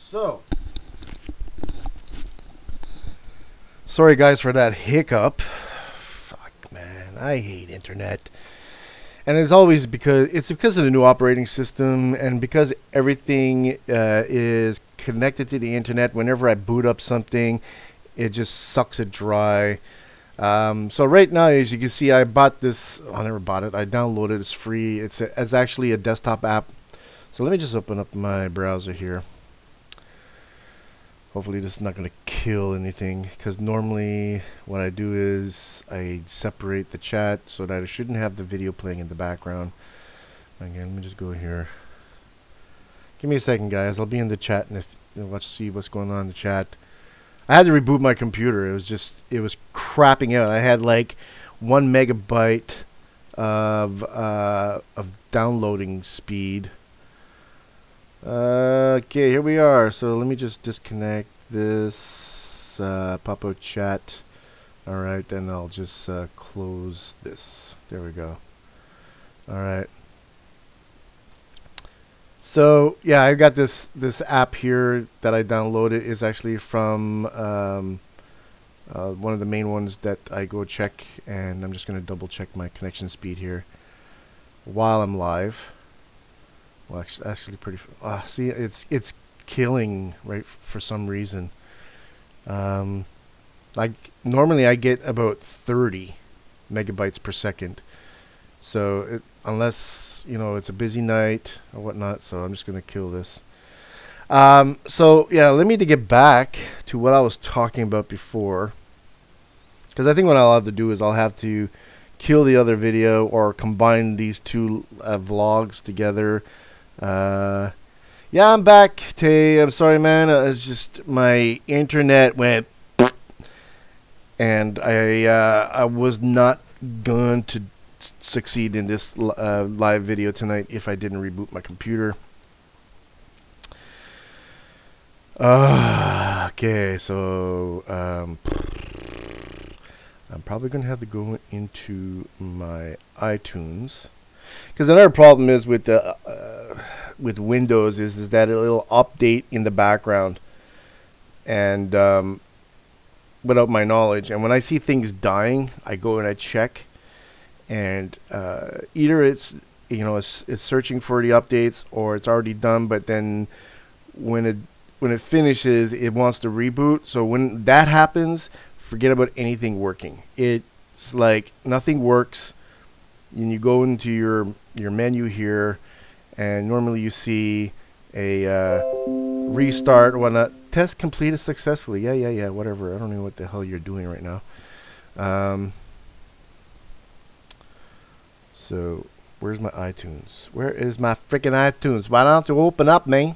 So, sorry guys for that hiccup. Fuck, man, I hate internet. And it's always because of the new operating system, and because everything is connected to the internet. Whenever I boot up something, it just sucks it dry. So right now, as you can see, I bought this. I never bought it. I downloaded it. It's free. It's actually a desktop app. So let me just open up my browser here. Hopefully this is not going to kill anything, because normally what I do is I separate the chat so that I shouldn't have the video playing in the background. Again, let me just go here. Give me a second, guys. I'll be in the chat, and if let's see what's going on in the chat. I had to reboot my computer. It was crapping out. I had like 1 megabyte of downloading speed. Okay, here we are. So let me just disconnect this pop out chat. Alright, then I'll just close this. There we go. Alright. So yeah, I got this app here that I downloaded. Is actually from one of the main ones that I go check, and I'm just going to double check my connection speed here while I'm live. Well, actually pretty. See, it's killing right for some reason. Like normally I get about 30 megabytes per second. So unless it's a busy night or whatnot, so I'm just gonna kill this. So yeah, let me get back to what I was talking about before, because I think what I'll have to do is I'll have to kill the other video or combine these two vlogs together. Yeah, I'm back, Tay. I'm sorry, man. It's just my internet went, and I was not going to succeed in this live video tonight if I didn't reboot my computer. Okay, so I'm probably gonna have to go into my iTunes. Because another problem is with Windows is that it'll update in the background, and without my knowledge. And when I see things dying, I go and I check, and either it's searching for the updates, or it's already done. But then when it finishes, it wants to reboot. So when that happens, forget about anything working. It's like nothing works. And you go into your menu here, and normally you see a restart or whatnot. Test completed successfully. Yeah, whatever. I don't know what the hell you're doing right now. So where's my iTunes? Where is my freaking iTunes? Why don't you open up, man?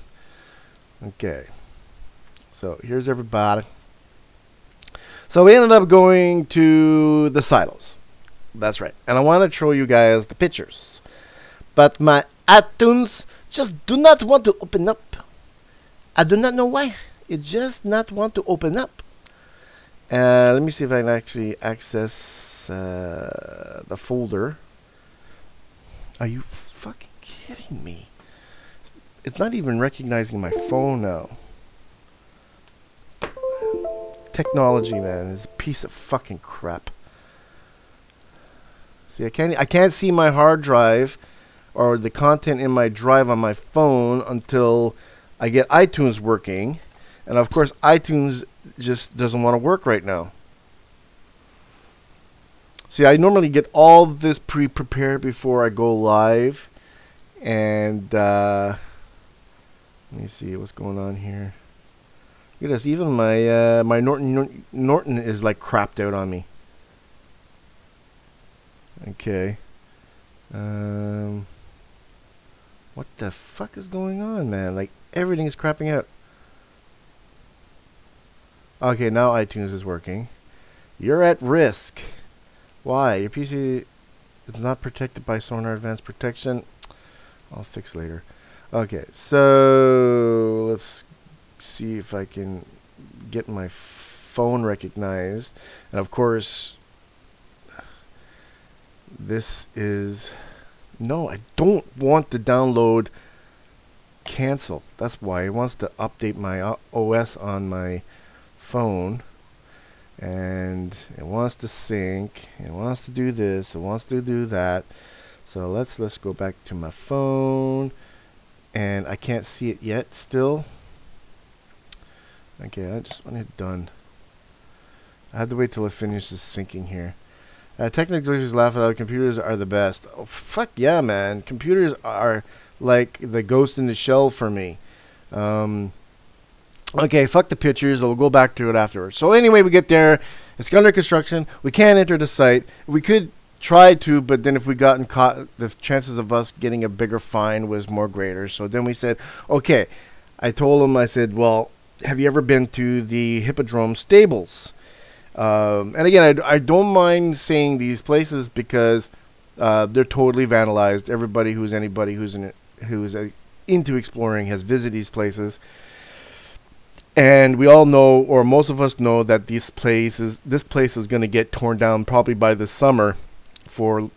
Okay. So here's everybody. So we ended up going to the silos. That's right. And I want to show you guys the pictures. But my iTunes just do not want to open up. I do not know why. It just not want to open up. Let me see if I can actually access the folder. Are you fucking kidding me? It's not even recognizing my phone now. Technology, man, is a piece of fucking crap. See, I can't see my hard drive or the content in my drive on my phone until I get iTunes working. And of course, iTunes just doesn't want to work right now. See, I normally get all this pre-prepared before I go live. And let me see what's going on here. Look at this. Even my my Norton is like crapped out on me. Okay. What the fuck is going on, man? Like, everything is crapping out. Okay, now iTunes is working. You're at risk. Why? Your PC is not protected by Sonar Advanced Protection. I'll fix later. Okay, so let's see if I can get my phone recognized. And of course, this is... No, I don't want to download cancel. That's why it wants to update my OS on my phone, and it wants to sync. It wants to do this. It wants to do that. So let's go back to my phone, and I can't see it yet. Still. Okay, I just want it done. I had to wait till it finishes syncing here. Technical glitches laugh out. Computers are the best. Oh, fuck yeah, man. Computers are like the ghost in the shell for me. Okay, fuck the pictures. I'll go back to it afterwards. So anyway, we get there. It's under construction. We can't enter the site. We could try to, but then if we gotten caught, the chances of us getting a bigger fine was more greater. So then we said, okay. I told him, I said, well, have you ever been to the Hippodrome stables? And again, I don't mind saying these places because they're totally vandalized. Everybody who's into exploring has visited these places, and we all know, or most of us know, that this place is going to get torn down probably by the summer for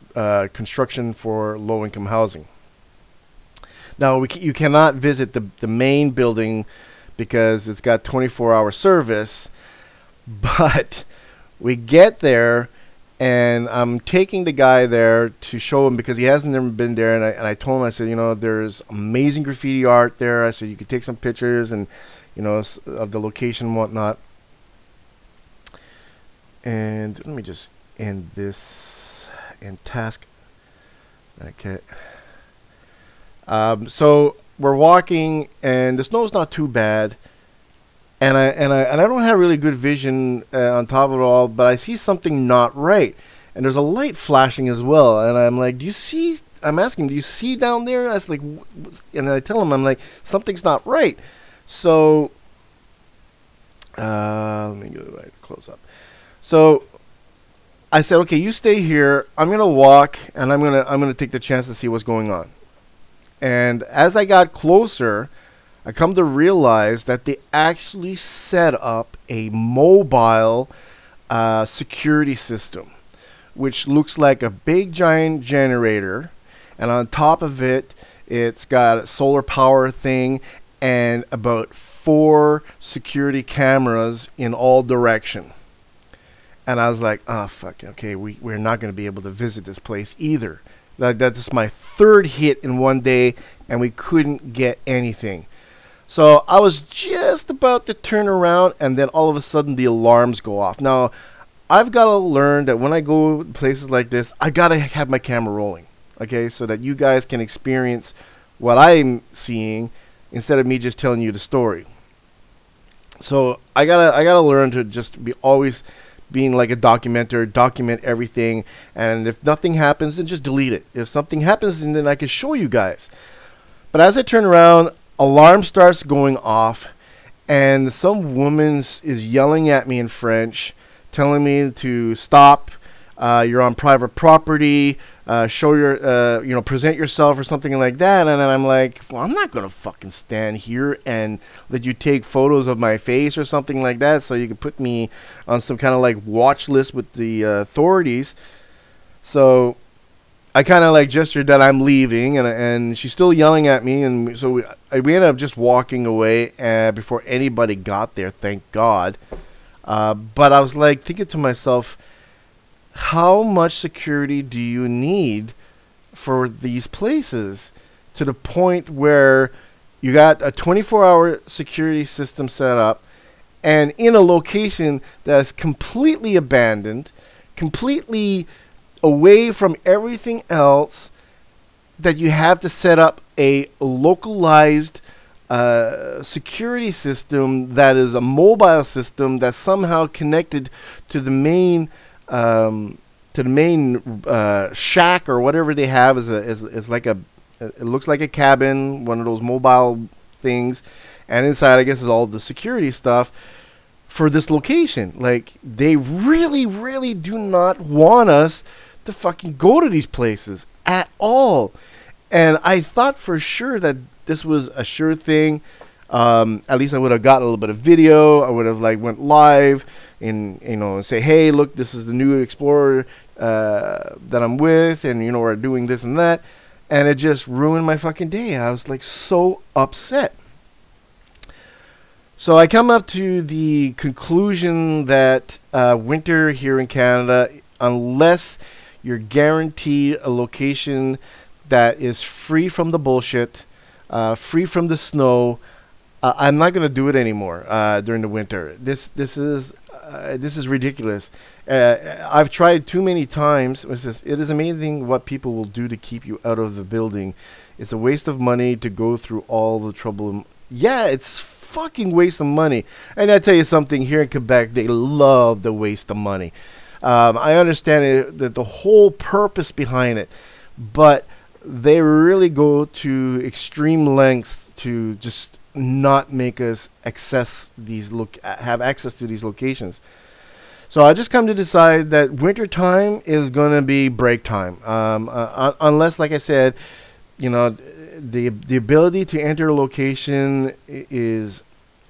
construction for low-income housing. Now you cannot visit the main building because it's got 24-hour service. But we get there, and I'm taking the guy there to show him because he hasn't never been there. And I told him, I said, you know, there's amazing graffiti art there. I said you could take some pictures and, you know, of the location and whatnot. And let me just end this and task. Okay. So we're walking, and the snow's not too bad. And I don't have really good vision on top of it all, but I see something not right. And there's a light flashing as well. And I'm like, do you see? I'm asking, do you see down there? I was like, and I tell him, I'm like, something's not right. So, let me go right close up. So I said, okay, you stay here. I'm gonna walk, and I'm gonna take the chance to see what's going on. And as I got closer, I come to realize that they actually set up a mobile security system, which looks like a big giant generator, and on top of it, it's got a solar power thing and about 4 security cameras in all direction. And I was like, oh fuck, okay, we're not going to be able to visit this place either. That's my 3rd hit in one day, and we couldn't get anything. So I was just about to turn around, and then all of a sudden the alarms go off. Now, I've got to learn that when I go places like this, I got to have my camera rolling, okay, so that you guys can experience what I'm seeing instead of me just telling you the story. So I gotta learn to just be always being like a documenter, document everything, and if nothing happens, then just delete it. If something happens, then I can show you guys. But as I turn around, alarm starts going off, and some woman is yelling at me in French, telling me to stop. You're on private property. Show your, you know, present yourself or something like that. And then I'm like, well, I'm not gonna fucking stand here and let you take photos of my face or something like that, so you can put me on some kind of like watch list with the authorities. So I kind of like gestured that I'm leaving, and she's still yelling at me, and so we ended up just walking away before anybody got there, thank God. But I was like thinking to myself, how much security do you need for these places, to the point where you got a 24-hour security system set up and in a location that's completely abandoned, completely away from everything else, that you have to set up a localized security system that is a mobile system that's somehow connected to the main shack or whatever they have. Is like a, it looks like a cabin, one of those mobile things, and inside I guess is all the security stuff for this location. Like, they really do not want us to fucking go to these places at all. And I thought for sure that this was a sure thing. At least I would have gotten a little bit of video. I would have like went live and, you know, say, hey, look, this is the new Explorer that I'm with, and, you know, we're doing this and that. and it just ruined my fucking day. I was like so upset. So I come up to the conclusion that winter here in Canada, unless you're guaranteed a location that is free from the bullshit, free from the snow, I'm not going to do it anymore during the winter. This is ridiculous. I've tried too many times. It is amazing what people will do to keep you out of the building. It's a waste of money to go through all the trouble. Yeah, it's fucking waste of money. And I tell you something, here in Quebec, they love the waste of money. I understand that the whole purpose behind it, but they really go to extreme lengths to just not make us have access to these locations. So I just come to decide that winter time is going to be break time, unless, like I said, you know, the ability to enter a location is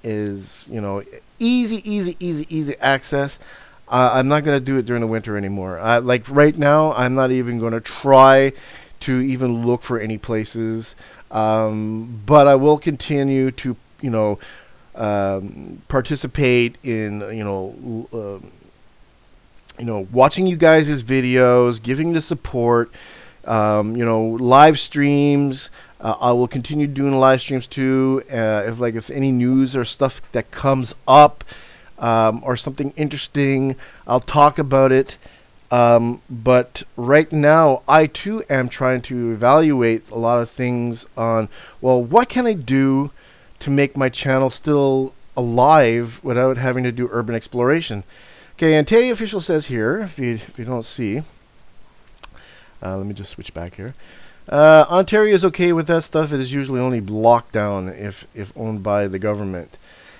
you know, easy access. I'm not going to do it during the winter anymore. Like right now, I'm not even going to try to even look for any places. But I will continue to, you know, participate in, you know, watching you guys' videos, giving the support, you know, live streams. I will continue doing live streams too. If any news or stuff that comes up, or something interesting, I'll talk about it. But right now, I too am trying to evaluate a lot of things on, well, what can I do to make my channel still alive without having to do urban exploration? Okay, Ontario official says here, if you don't see, let me just switch back here. Ontario is okay with that stuff. It is usually only locked down if owned by the government.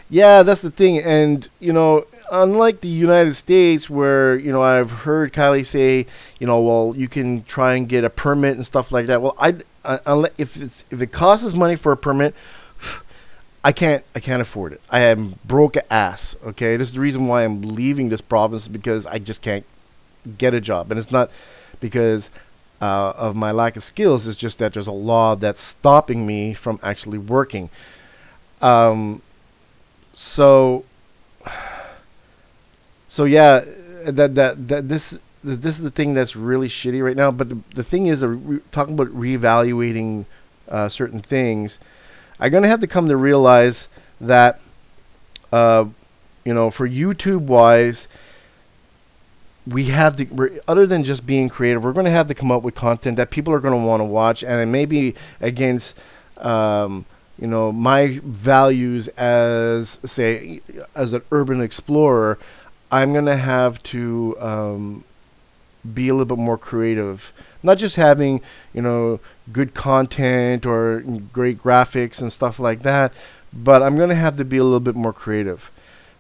Yeah, that's the thing. And, you know, unlike the United States where, you know, I've heard Kylie say, you know, well, you can try and get a permit and stuff like that. Well, if it costs money for a permit, I can't afford it. I am broke ass, okay? This is the reason why I'm leaving this province, because I just can't get a job. And it's not because of my lack of skills. It's just that there's a law that's stopping me from actually working. So yeah, this is the thing that's really shitty right now. But the thing is, talking about reevaluating certain things, I'm gonna have to come to realize that you know, for YouTube wise, we have to, other than just being creative, we're going to have to come up with content that people are going to want to watch, and it may be against you know, my values as, say, as an urban explorer. I'm going to have to be a little bit more creative. Not just having, you know, good content or great graphics and stuff like that, but I'm going to have to be a little bit more creative.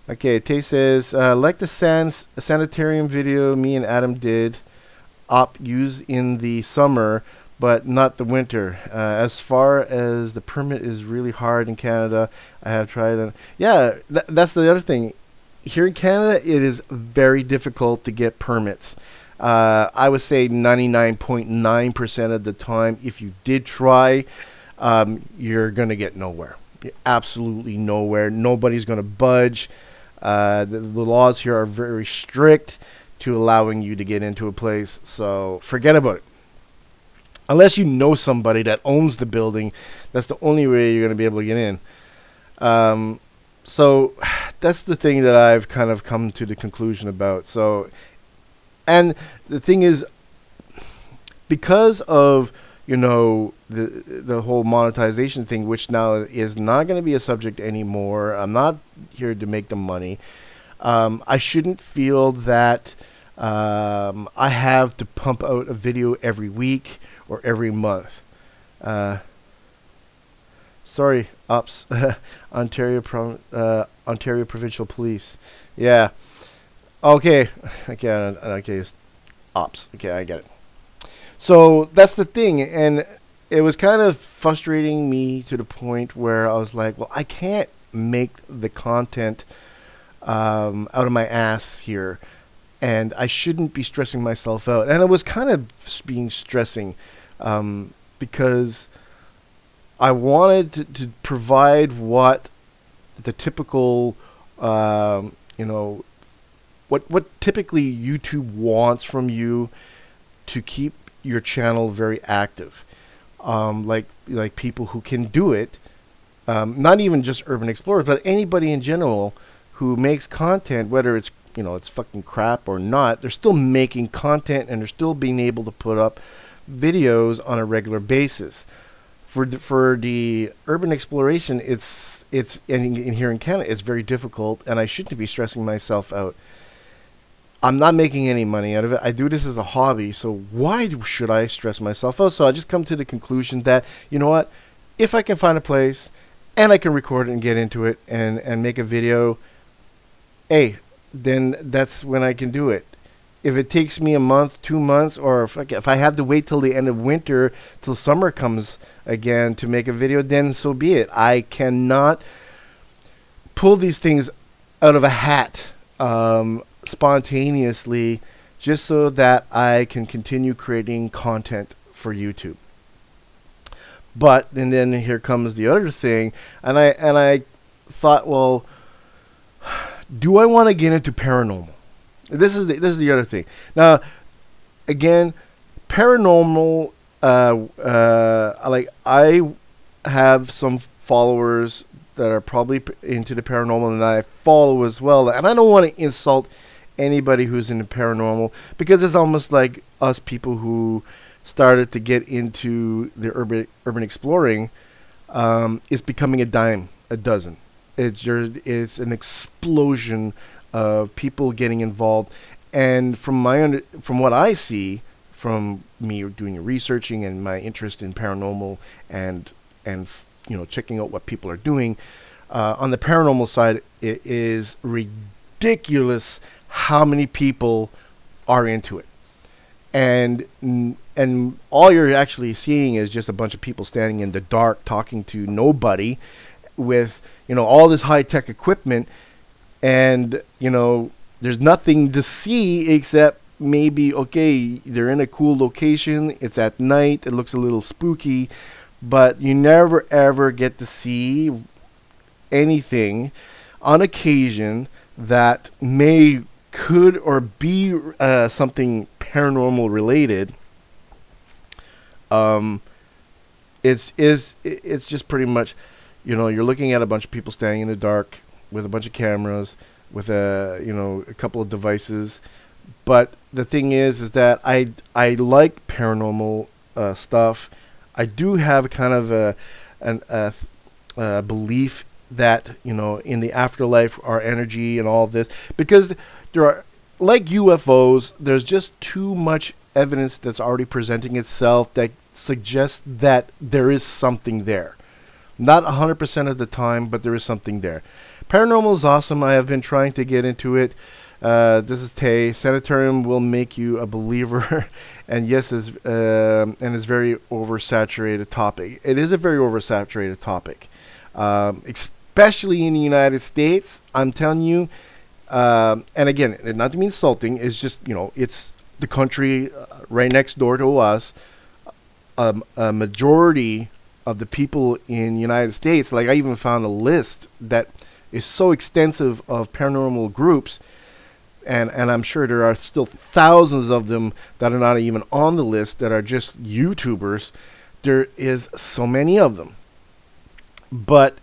Okay, Tay says, like the sanitarium video me and Adam did, use in the summer, but not the winter. As far as the permit is really hard in Canada, I have tried it. Yeah, that's the other thing. Here in Canada, it is very difficult to get permits. I would say 99.9% of the time, if you did try, you're going to get nowhere. Absolutely nowhere. Nobody's going to budge. The laws here are very strict to allowing you to get into a place, so forget about it. Unless you know somebody that owns the building, that's the only way you're going to be able to get in. So that's the thing that I've kind of come to the conclusion about. So, and the thing is, because of, you know, the whole monetization thing, which now is not going to be a subject anymore. I'm not here to make the money. I shouldn't feel that I have to pump out a video every week or every month. Sorry, ops. Ontario Provincial Police. Yeah. Okay. Okay. Ops. Okay, I get it. So that's the thing, and it was kind of frustrating me to the point where I was like, well, I can't make the content out of my ass here, and I shouldn't be stressing myself out. And it was kind of being stressing. because I wanted to provide what the typical, you know, what typically YouTube wants from you to keep your channel very active. Like people who can do it, not even just urban explorers, but anybody in general who makes content, whether it's, you know, it's fucking crap or not, they're still making content and they're still being able to put up videos on a regular basis. For the urban exploration, it's and here in Canada, it's very difficult, and I shouldn't be stressing myself out. I'm not making any money out of it. I do this as a hobby, so why should I stress myself out? So I just come to the conclusion that, you know what, if I can find a place and I can record it and get into it and make a video, hey, then that's when I can do it. If it takes me a month, 2 months, or if I have to wait till the end of winter, till summer comes again to make a video, then so be it. I cannot pull these things out of a hat spontaneously just so that I can continue creating content for YouTube. But and then here comes the other thing, and I thought, well, do I want to get into paranormal? This is the other thing. Now, again, paranormal. Like, I have some followers that are probably into the paranormal, and I follow as well. And I don't want to insult anybody who's into paranormal, because it's almost like us people who started to get into the urban exploring. It's becoming a dime a dozen. It's an explosion of people getting involved, and from what I see, from me doing researching and my interest in paranormal and you know, checking out what people are doing on the paranormal side, it is ridiculous how many people are into it, and all you're actually seeing is just a bunch of people standing in the dark talking to nobody with, you know, all this high-tech equipment. And, you know, there's nothing to see except maybe, okay, they're in a cool location, it's at night, it looks a little spooky, but you never ever get to see anything on occasion that could or be something paranormal related. It's just pretty much, you know, you're looking at a bunch of people standing in the dark with a bunch of cameras, with a couple of devices. But the thing is that I like paranormal stuff. I do have kind of a belief that, you know, in the afterlife, our energy and all this, because there are, like UFOs, there's just too much evidence that's already presenting itself that suggests that there is something there. Not 100% of the time, but there is something there. Paranormal is awesome. I have been trying to get into it. This is Tay. Sanitarium will make you a believer, and yes, it's very oversaturated topic. It is a very oversaturated topic, especially in the United States. I'm telling you, and again, not to be insulting, it's just, you know, it's the country right next door to us. A majority of the people in the United States, like I even found a list that is so extensive of paranormal groups, and I'm sure there are still thousands of them that are not even on the list that are just YouTubers. There is so many of them, but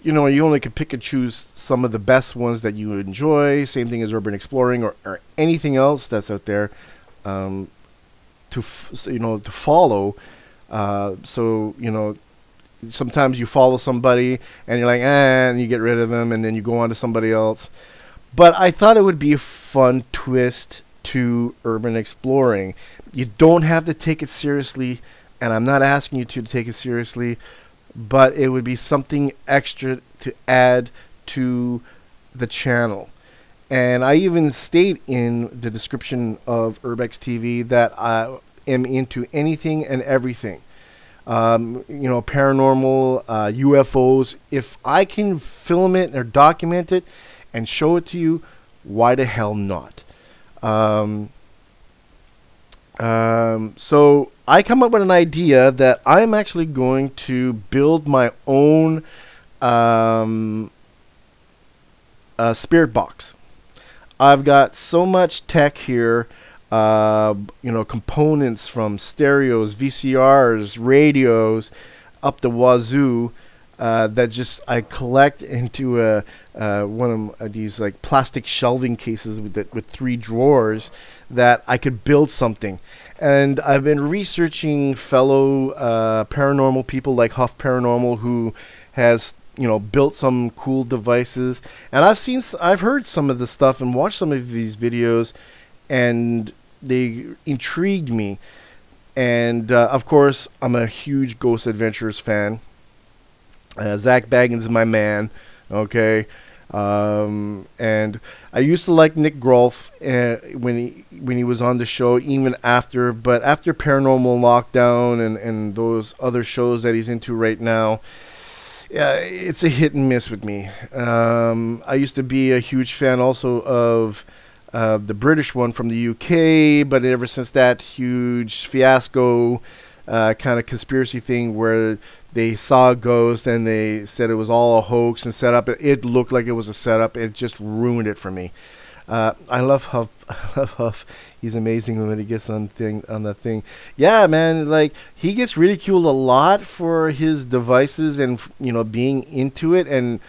you know, you only can pick and choose some of the best ones that you enjoy. Same thing as urban exploring or anything else that's out there to follow. So, you know, sometimes you follow somebody and you're like, and you get rid of them, and then you go on to somebody else. But I thought it would be a fun twist to urban exploring. You don't have to take it seriously, and I'm not asking you to take it seriously, but it would be something extra to add to the channel. And I even state in the description of URB-X-TV that I am into anything and everything. You know, paranormal, UFOs. If I can film it or document it and show it to you, why the hell not? So I come up with an idea that I'm actually going to build my own spirit box. I've got so much tech here, components from stereos, VCRs, radios, up the wazoo, that just I collect into one of these like plastic shelving cases with 3 drawers that I could build something. And I've been researching fellow paranormal people like Huff Paranormal, who has built some cool devices, and I've heard some of the stuff and watched some of these videos, and they intrigued me. And of course, I'm a huge Ghost Adventures fan. Zach Baggins is my man. Okay. And I used to like Nick Groff when he was on the show, even after Paranormal Lockdown and those other shows that he's into right now. It's a hit and miss with me. I used to be a huge fan also of the British one from the UK, but ever since that huge fiasco kind of conspiracy thing where they saw a ghost and they said it was all a hoax and set up, it looked like it was a setup. It just ruined it for me. I love Huff. Huff. He's amazing when he gets on that thing. Yeah, man, like he gets ridiculed a lot for his devices and being into it. And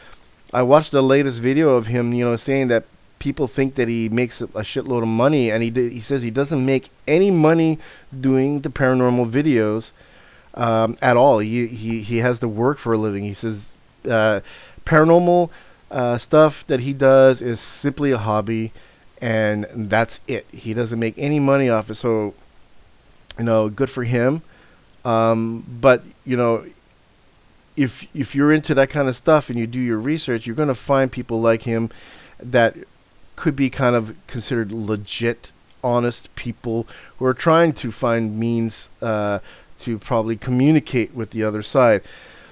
I watched the latest video of him, saying that people think that he makes a shitload of money, and he says he doesn't make any money doing the paranormal videos at all. He has to work for a living. He says paranormal stuff that he does is simply a hobby, and that's it. He doesn't make any money off it. So, good for him. But if you're into that kind of stuff and you do your research, you're going to find people like him that could be kind of considered legit, honest people who are trying to find means to probably communicate with the other side.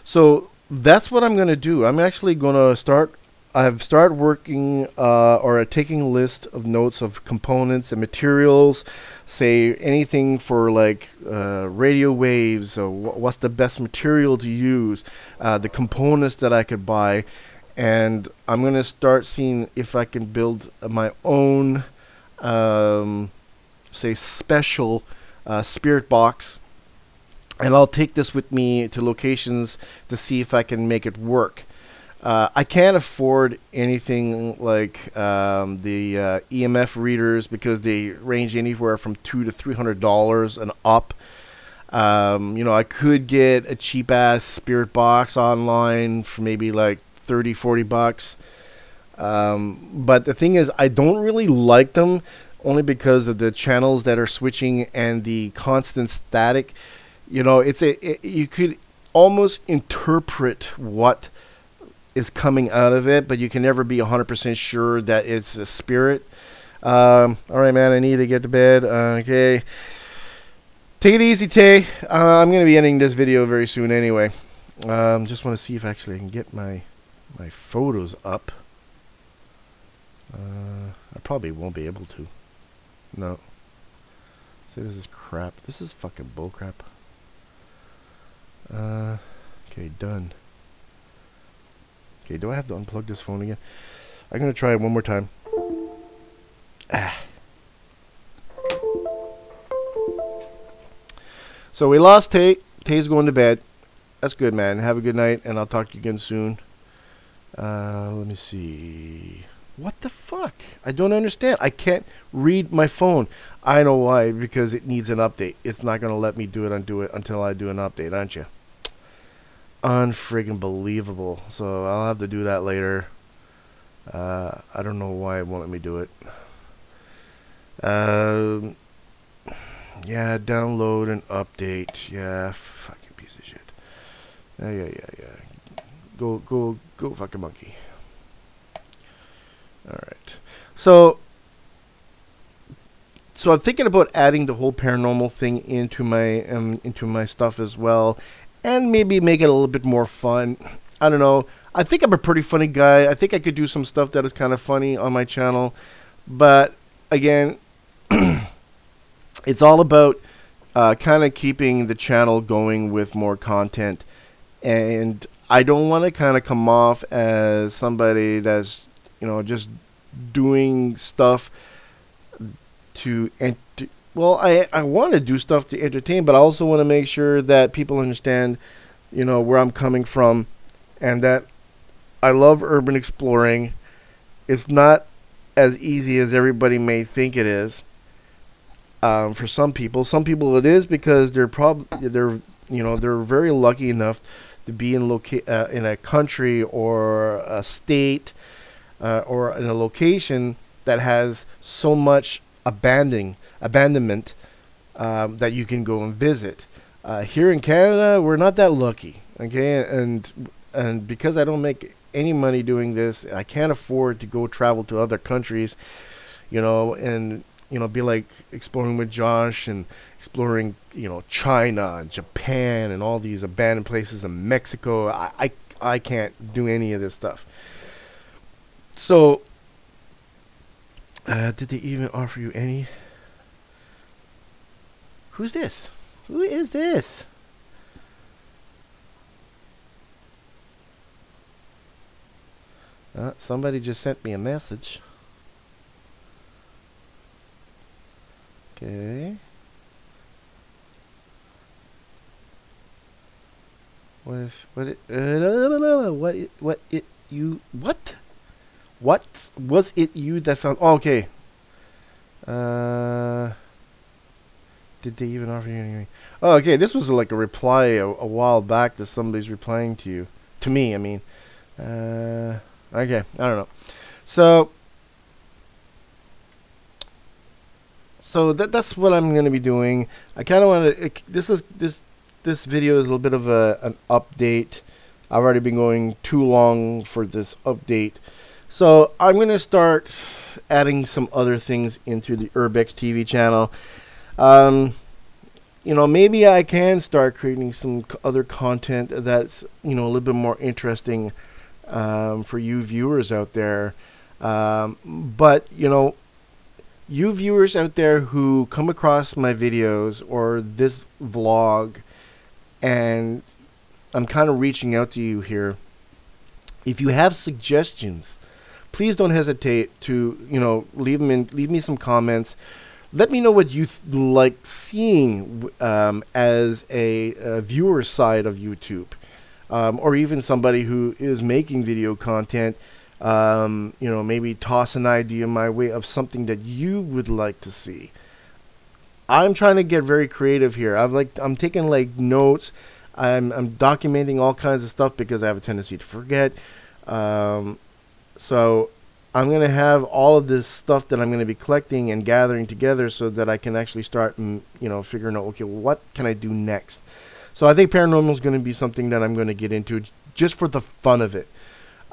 So that's what I'm going to do. I'm actually going to I've started working or taking a list of notes of components and materials, say anything for like radio waves, or what's the best material to use, the components that I could buy, and I'm going to start seeing if I can build my own, say, special spirit box, and I'll take this with me to locations to see if I can make it work. I can't afford anything like the EMF readers, because they range anywhere from $200 to $300 and up. I could get a cheap ass spirit box online for maybe like $30-40. But the thing is, I don't really like them, only because of the channels that are switching and the constant static. You could almost interpret what is coming out of it, but you can never be 100% sure that it's a spirit. All right, man, I need to get to bed. Okay, take it easy, Tay. I'm gonna be ending this video very soon anyway. Just want to see if actually I can get my photos up. I probably won't be able to. No. See, this is crap. This is fucking bullcrap. Okay, done. Okay, do I have to unplug this phone again? I'm going to try it one more time. So we lost Tay. Tay's going to bed. That's good, man. Have a good night, and I'll talk to you again soon. Let me see. What the fuck? I don't understand. I can't read my phone. I know why. Because it needs an update. It's not going to let me do it until I do an update, aren't you? Unfriggin' believable. So I'll have to do that later. I don't know why it won't let me do it. Yeah, download and update. Yeah, fucking piece of shit. Yeah. Go fucking monkey. Alright. So I'm thinking about adding the whole paranormal thing into my stuff as well. And maybe make it a little bit more fun. I don't know. I think I'm a pretty funny guy. I think I could do some stuff that is kind of funny on my channel. But, again, it's all about kind of keeping the channel going with more content. And I don't want to kind of come off as somebody that's, just doing stuff to well, I want to do stuff to entertain, but I also want to make sure that people understand, where I'm coming from, and that I love urban exploring. It's not as easy as everybody may think it is. For some people it is, because they're they're very lucky enough to be in a country or a state or in a location that has so much abandonment that you can go and visit. Here in Canada, we're not that lucky, okay? And because I don't make any money doing this, I can't afford to go travel to other countries, and be like exploring with Josh and exploring, China and Japan and all these abandoned places in Mexico. I can't do any of this stuff. So, did they even offer you any? Who's this? Who is this? Somebody just sent me a message. Okay. What was it you that found? Oh, okay. Did they even offer you anything? Oh, okay. This was like a reply a while back that somebody's replying to you. To me, I mean. Okay. I don't know. So that's what I'm going to be doing. I kind of want to. This video is a little bit of an update. I've already been going too long for this update, so I'm going to start adding some other things into the URB-X-TV channel. Maybe I can start creating some other content that's a little bit more interesting for you viewers out there. But you viewers out there who come across my videos or this vlog, and I'm kind of reaching out to you here. If you have suggestions, please don't hesitate to leave me some comments. Let me know what you like seeing as a viewer side of YouTube, or even somebody who is making video content. Maybe toss an idea my way of something that you would like to see. I'm trying to get very creative here. I'm taking like notes. I'm documenting all kinds of stuff because I have a tendency to forget. So I'm going to have all of this stuff that I'm going to be collecting and gathering together so that I can actually start figuring out, okay, what can I do next? So I think paranormal is going to be something that I'm going to get into just for the fun of it.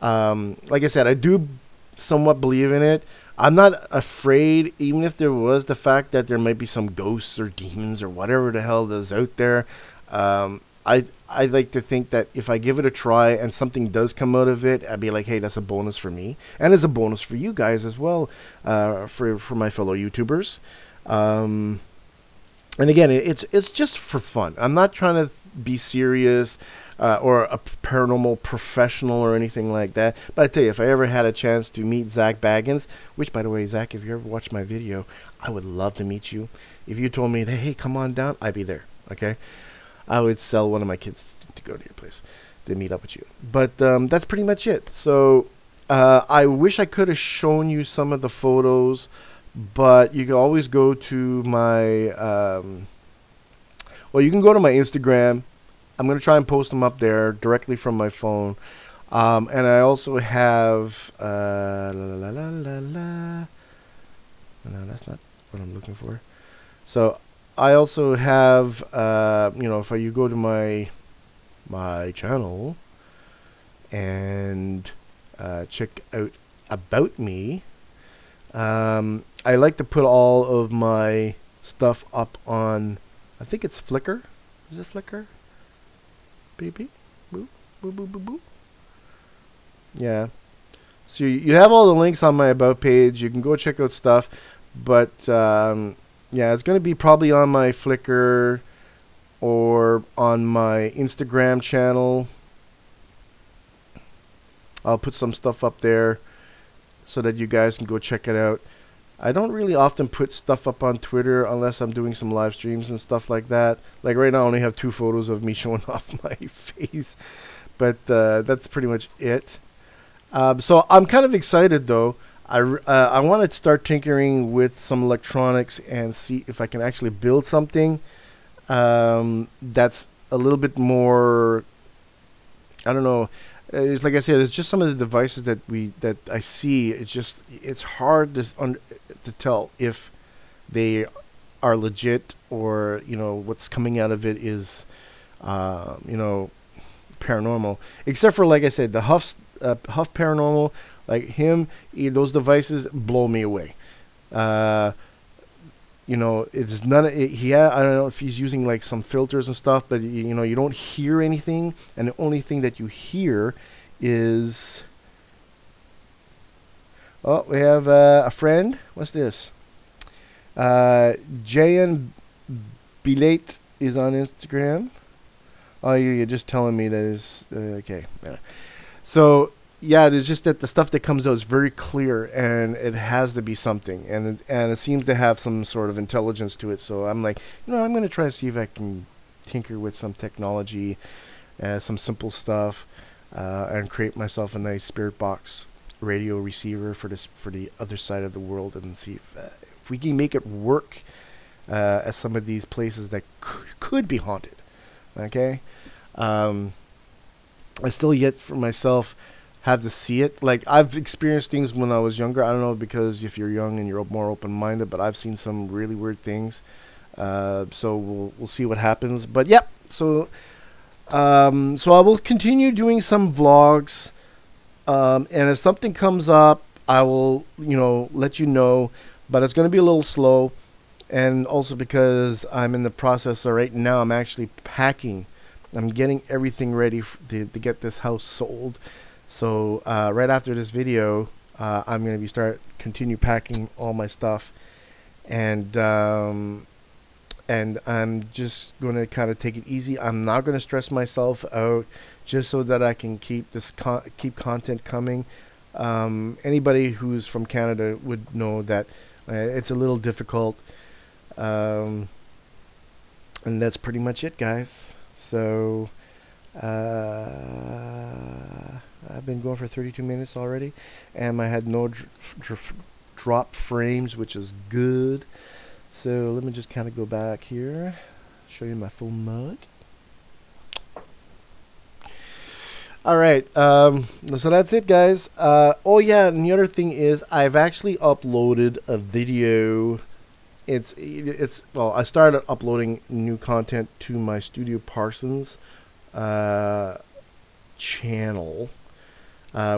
Like I said, I do somewhat believe in it. I'm not afraid, even if there was the fact that there might be some ghosts or demons or whatever the hell is out there. I like to think that if I give it a try and something does come out of it, I'd be like, hey, that's a bonus for me, and it's a bonus for you guys as well, for my fellow YouTubers. And again, it's just for fun. I'm not trying to be serious or a paranormal professional or anything like that. But I tell you, if I ever had a chance to meet Zach Baggins, which, by the way, Zach, if you ever watch my video, I would love to meet you. If you told me that, hey, come on down, I'd be there. Okay, I would sell one of my kids to go to your place to meet up with you. But that's pretty much it. So I wish I could have shown you some of the photos, but you can always go to my well, you can go to my Instagram. I'm going to try and post them up there directly from my phone. And I also have no, that's not what I'm looking for. So I also have if you go to my channel and check out about me, I like to put all of my stuff up on, I think it's Flickr. Is it Flickr? Beep, beep, boop, boop, boop, boop, boop. Yeah. So you have all the links on my about page. You can go check out stuff. But yeah, it's going to be probably on my Flickr or on my Instagram channel. I'll put some stuff up there so that you guys can go check it out. I don't really often put stuff up on Twitter unless I'm doing some live streams and stuff like that. Like right now I only have 2 photos of me showing off my face. But that's pretty much it. So I'm kind of excited though. I want to start tinkering with some electronics and see if I can actually build something that's a little bit more, I don't know. It's like I said, it's just some of the devices that I see. It's hard to tell if they are legit or what's coming out of it is paranormal. Except for, like I said, the Huff Paranormal, like him, those devices blow me away. It's none. I don't know if he's using like some filters and stuff, but you don't hear anything, and the only thing that you hear is. Oh, we have a friend. What's this? Jayan Bilate is on Instagram. Oh, you're just telling me that is okay. Yeah. So. Yeah, it's just that the stuff that comes out is very clear, and it has to be something, and it seems to have some sort of intelligence to it. So I'm like, I'm going to try to see if I can tinker with some technology, some simple stuff, and create myself a nice spirit box radio receiver for the other side of the world, and see if we can make it work at some of these places that could be haunted. Okay, I still yet for myself have to see it. Like I've experienced things when I was younger. I don't know, because if you're young and you're more open-minded, but I've seen some really weird things. So we'll see what happens. But yep. So I will continue doing some vlogs. And if something comes up, I will let you know. But it's going to be a little slow, and also because I'm in the process. So right now I'm actually packing. I'm getting everything ready to get this house sold. So right after this video, I'm going to continue packing all my stuff, and I'm just going to kind of take it easy. I'm not going to stress myself out, just so that I can keep content coming. Anybody who's from Canada would know that it's a little difficult, and that's pretty much it, guys. So. I've been going for 32 minutes already, and I had no drop frames, which is good. So let me just kind of go back here, show you my full mug. All right, so that's it, guys. Oh yeah, and the other thing is I've actually uploaded a video. Well, I started uploading new content to my Studio Parsons channel,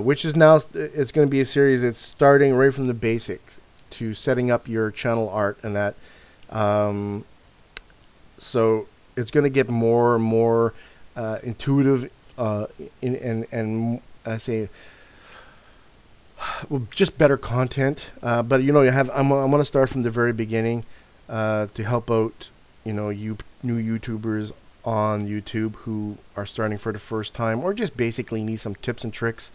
which is now, it's going to be a series. It's starting right from the basics to setting up your channel art and that. So it's going to get more and more intuitive, and I say, well, just better content. But I'm going to start from the very beginning to help out new YouTubers on YouTube who are starting for the first time, or just basically need some tips and tricks.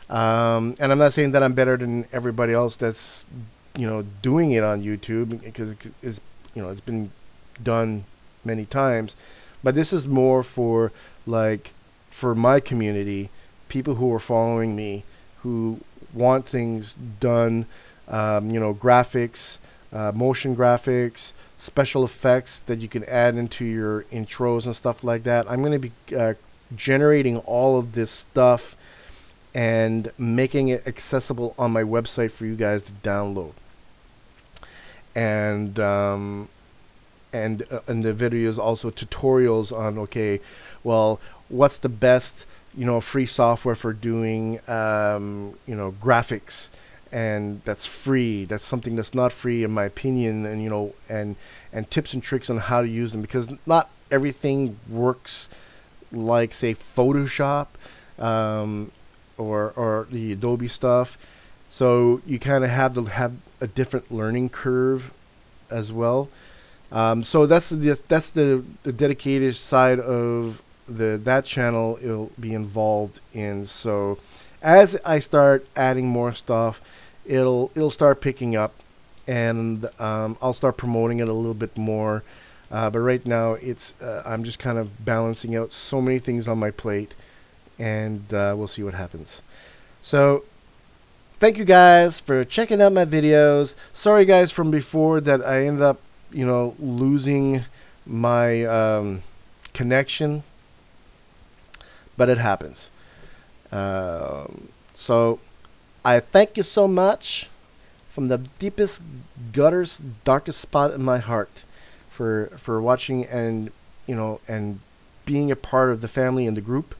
And I'm not saying that I'm better than everybody else that's doing it on YouTube, because it's been done many times. But this is more for my community, people who are following me, who want things done, graphics, motion graphics, special effects that you can add into your intros and stuff like that. I'm going to be generating all of this stuff and making it accessible on my website for you guys to download. And the videos also tutorials on, okay, well, what's the best free software for doing graphics, and that's free, that's something that's not free in my opinion, and and tips and tricks on how to use them, because not everything works like, say, Photoshop or the Adobe stuff. So you kind of have to have a different learning curve as well. So that's the dedicated side of that channel it'll be involved in. So as I start adding more stuff, it'll start picking up, and I'll start promoting it a little bit more. But right now it's I'm just kind of balancing out so many things on my plate, and we'll see what happens. So thank you guys for checking out my videos. Sorry guys from before that I ended up, you know, losing my connection, but it happens. So I thank you so much from the deepest gutters, darkest spot in my heart for watching, and you know, and being a part of the family and the group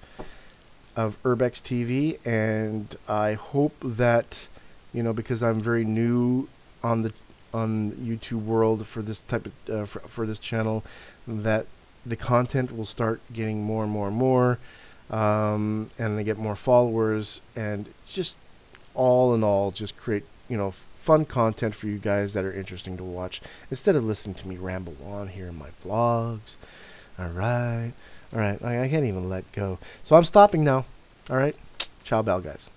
of URB-X-TV. And I hope that, you know, because I'm very new on the YouTube world for this type of for this channel, that the content will start getting more and more and more, and they get more followers, and just all in all just create, you know, fun content for you guys that are interesting to watch, instead of listening to me ramble on here in my vlogs. Alright, I can't even let go, so I'm stopping now. Alright, ciao bell guys.